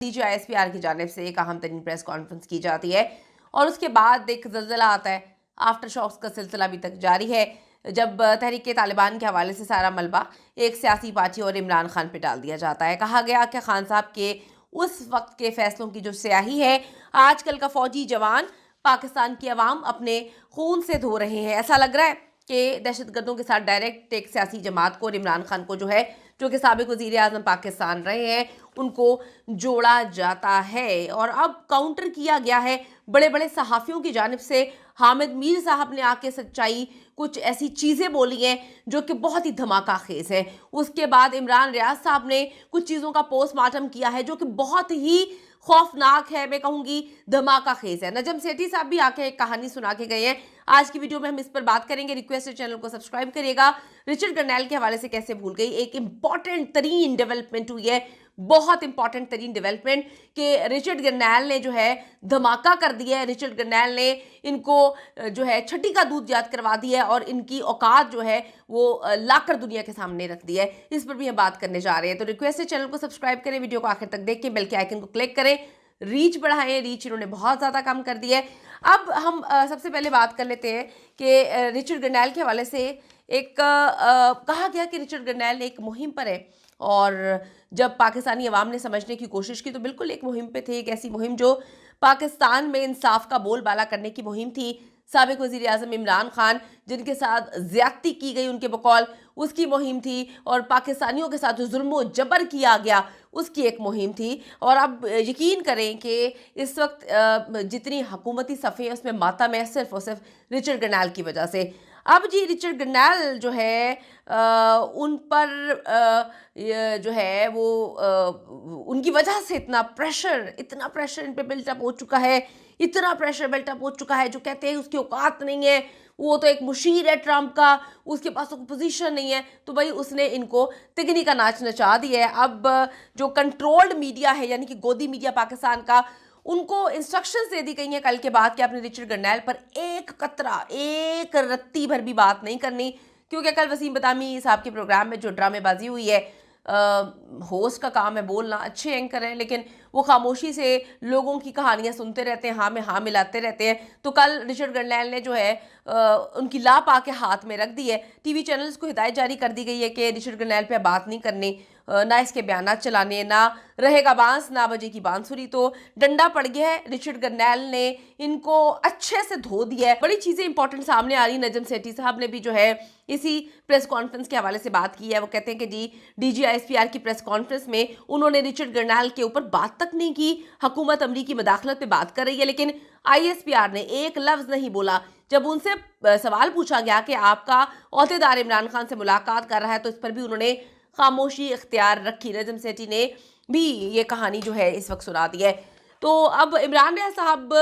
DGISPR की जानिब से एक अहम तरीन प्रेस कॉन्फ्रेंस की जाती है और उसके बाद एक ज़लज़ला आता है। आफ्टर शॉक्स का सिलसिला अभी तक जारी है, जब तहरीक तालिबान के हवाले से सारा मलबा एक सियासी पार्टी और इमरान खान पे डाल दिया जाता है। कहा गया कि खान साहब के उस वक्त के फैसलों की जो स्याही है, आजकल का फौजी जवान पाकिस्तान की अवाम अपने खून से धो रहे हैं। ऐसा लग रहा है कि दहशतगर्दों के साथ डायरेक्ट एक सियासी जमात को और इमरान खान को जो कि साबिक वज़ीर आज़म पाकिस्तान रहे हैं, उनको जोड़ा जाता है। और अब काउंटर किया गया है बड़े बड़े सहाफ़ियों की जानिब से। हामिद मीर साहब ने आके सच्चाई कुछ ऐसी चीज़ें बोली हैं जो कि बहुत ही धमाका खेज़ है। उसके बाद इमरान रियाज साहब ने कुछ चीज़ों का पोस्टमार्टम किया है जो कि बहुत ही खौफनाक है, मैं कहूँगी धमाका खेज़ है। नजम सेठी साहब भी आके एक कहानी सुना के गए हैं। आज की वीडियो में हम इस पर बात करेंगे। रिक्वेस्ट है चैनल को सब्सक्राइब करिएगा। रिचर्ड गर्नैल के हवाले से कैसे भूल गई, एक इंपॉर्टेंट तरीन डेवलपमेंट हुई है, बहुत इंपॉर्टेंट तरीन डेवलपमेंट कि रिचर्ड गर्नैल ने जो है धमाका कर दिया है। रिचर्ड गर्नैल ने इनको जो है छठी का दूध याद करवा दिया है और इनकी औकात जो है वो लाकर दुनिया के सामने रख दी है। इस पर भी हम बात करने जा रहे हैं। तो रिक्वेस्ट है चैनल को सब्सक्राइब करें, वीडियो को आखिर तक देख के बेल के आइकन को क्लिक करें, रीच बढ़ाएं। रीच इन्होंने बहुत ज़्यादा कम कर दी है। अब हम सबसे पहले बात कर लेते हैं कि रिचर्ड गर्नैल के हवाले से एक कहा गया कि रिचर्ड गर्नैल एक मुहिम पर है और जब पाकिस्तानी अवाम ने समझने की कोशिश की तो बिल्कुल एक मुहिम पे थे, एक ऐसी मुहिम जो पाकिस्तान में इंसाफ का बोलबाला करने की मुहिम थी। साबिक वज़ीर आज़म इमरान खान जिनके साथ ज़्यादती की गई उनके बकौल, उसकी मुहिम थी। और पाकिस्तानियों के साथ जो जुल्म जबर किया गया उसकी एक मुहिम थी। और अब यकीन करें कि इस वक्त जितनी हुकूमती सफ़े हैं उसमें मातम है सिर्फ और सिर्फ रिचर्ड गर्नैल की वजह से। अब जी रिचर्ड गर्नैल जो है उन पर जो है वो उनकी वजह से इतना प्रेशर इन पे बिल्टअप हो चुका है, इतना प्रेशर बिल्टअप हो चुका है जो कहते हैं उसकी औकात नहीं है, वो तो एक मुशीर है ट्रंप का, उसके पास तो पोजीशन नहीं है। तो भाई उसने इनको तिगनी का नाच नचा दिया है। अब जो कंट्रोल्ड मीडिया है यानी कि गोदी मीडिया पाकिस्तान का, उनको इंस्ट्रक्शंस दे दी गई हैं कल के बाद कि आपने रिचर्ड गर्नैल पर एक कतरा, एक रत्ती भर भी बात नहीं करनी, क्योंकि कल वसीम बदामी साहब के प्रोग्राम में जो ड्रामेबाजी हुई है, होस्ट का काम है बोलना, अच्छे एंकर हैं लेकिन वो खामोशी से लोगों की कहानियां सुनते रहते हैं, हाँ में हाँ मिलाते रहते हैं। तो कल रिचर्ड गर्नैल ने जो है उनकी लाप आके हाथ में रख दी है। टीवी चैनल्स को हिदायत जारी कर दी गई है कि रिचर्ड गर्नैल पे बात नहीं करनी, ना इसके बयानात चलाने, ना रहेगा बांस ना बजेगी बांसुरी। तो डंडा पड़ गया है, रिचर्ड गर्नैल ने इनको अच्छे से धो दिया है। बड़ी चीज़ें इंपॉर्टेंट सामने आ रही। नजम सेठी साहब ने भी जो है इसी प्रेस कॉन्फ्रेंस के हवाले से बात की है। वो कहते हैं कि जी DGISPR की प्रेस कॉन्फ्रेंस में उन्होंने रिचर्ड गर्नैल के ऊपर बात तक नहीं की। हुकूमत अमरीकी मदाखलत पे बात कर रही है लेकिन ISPR ने एक लफ्ज़ नहीं बोला। जब उनसे सवाल पूछा गया कि आपका ओहदेदार इमरान खान से मुलाकात कर रहा है तो इस पर भी उन्होंने खामोशी इख्तियार रखी। नजम सेठी ने भी ये कहानी जो है इस वक्त सुना दी है। तो अब इमरान रियाज साहब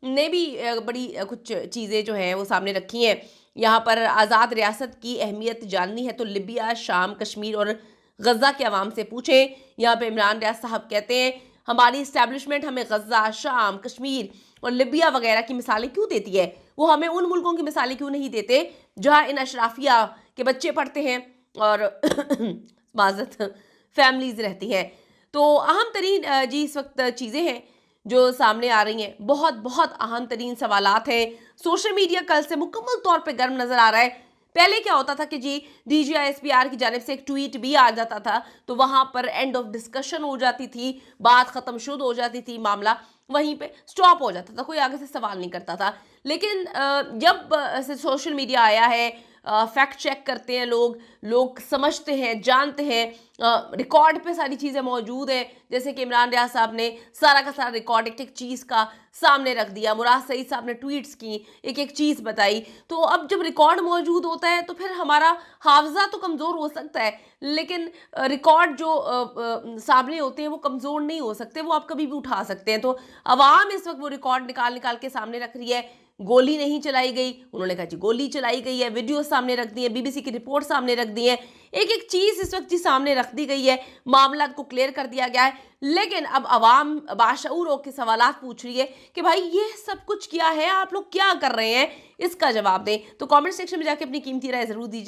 ने भी बड़ी कुछ चीज़ें जो हैं वो सामने रखी हैं। यहाँ पर आज़ाद रियासत की अहमियत जाननी है तो लिबिया, शाम, कश्मीर और गज़ा के अवाम से पूछें। यहाँ पे इमरान रियाज साहब कहते हैं हमारी इस्टेब्लिशमेंट हमें गज़ा, शाम, कश्मीर और लिबिया वगैरह की मिसालें क्यों देती है, वो हमें उन मुल्कों की मिसालें क्यों नहीं देते जहाँ इन अशराफिया के बच्चे पढ़ते हैं और माज़रत फैमिलीज़ रहती हैं। तो अहम तरीन जी इस वक्त चीज़ें हैं जो सामने आ रही हैं, बहुत बहुत अहम तरीन सवालात हैं। सोशल मीडिया कल से मुकम्मल तौर पे गर्म नज़र आ रहा है। पहले क्या होता था कि जी DGISPR की जानिब से एक ट्वीट भी आ जाता था तो वहाँ पर एंड ऑफ डिस्कशन हो जाती थी, बात ख़त्म शुरू हो जाती थी, मामला वहीं पे स्टॉप हो जाता था, कोई आगे से सवाल नहीं करता था। लेकिन जब से सोशल मीडिया आया है, फैक्ट चेक करते हैं लोग समझते हैं, जानते हैं, रिकॉर्ड पे सारी चीज़ें मौजूद हैं। जैसे कि इमरान रियाज साहब ने सारा का सारा रिकॉर्ड एक चीज़ का सामने रख दिया, मुराद सईद साहब ने ट्वीट्स की एक चीज़ बताई। तो अब जब रिकॉर्ड मौजूद होता है तो फिर हमारा हाफजा तो कमज़ोर हो सकता है लेकिन रिकॉर्ड जो सामने होते हैं वो कमज़ोर नहीं हो सकते, वो आप कभी भी उठा सकते हैं। तो अवाम इस वक्त वो रिकॉर्ड निकाल के सामने रख रही है। गोली नहीं चलाई गई, उन्होंने कहा जी गोली चलाई गई है, वीडियो सामने रख दी है, BBC की रिपोर्ट सामने रख दी है, एक चीज़ इस वक्त जी सामने रख दी गई है, मामला को क्लियर कर दिया गया है। लेकिन अब अवाम बाशऊर होकर सवालात पूछ रही है कि भाई ये सब कुछ किया है, आप लोग क्या कर रहे हैं, इसका जवाब दें। तो कमेंट सेक्शन में जाके अपनी कीमती राय ज़रूर दीजिए।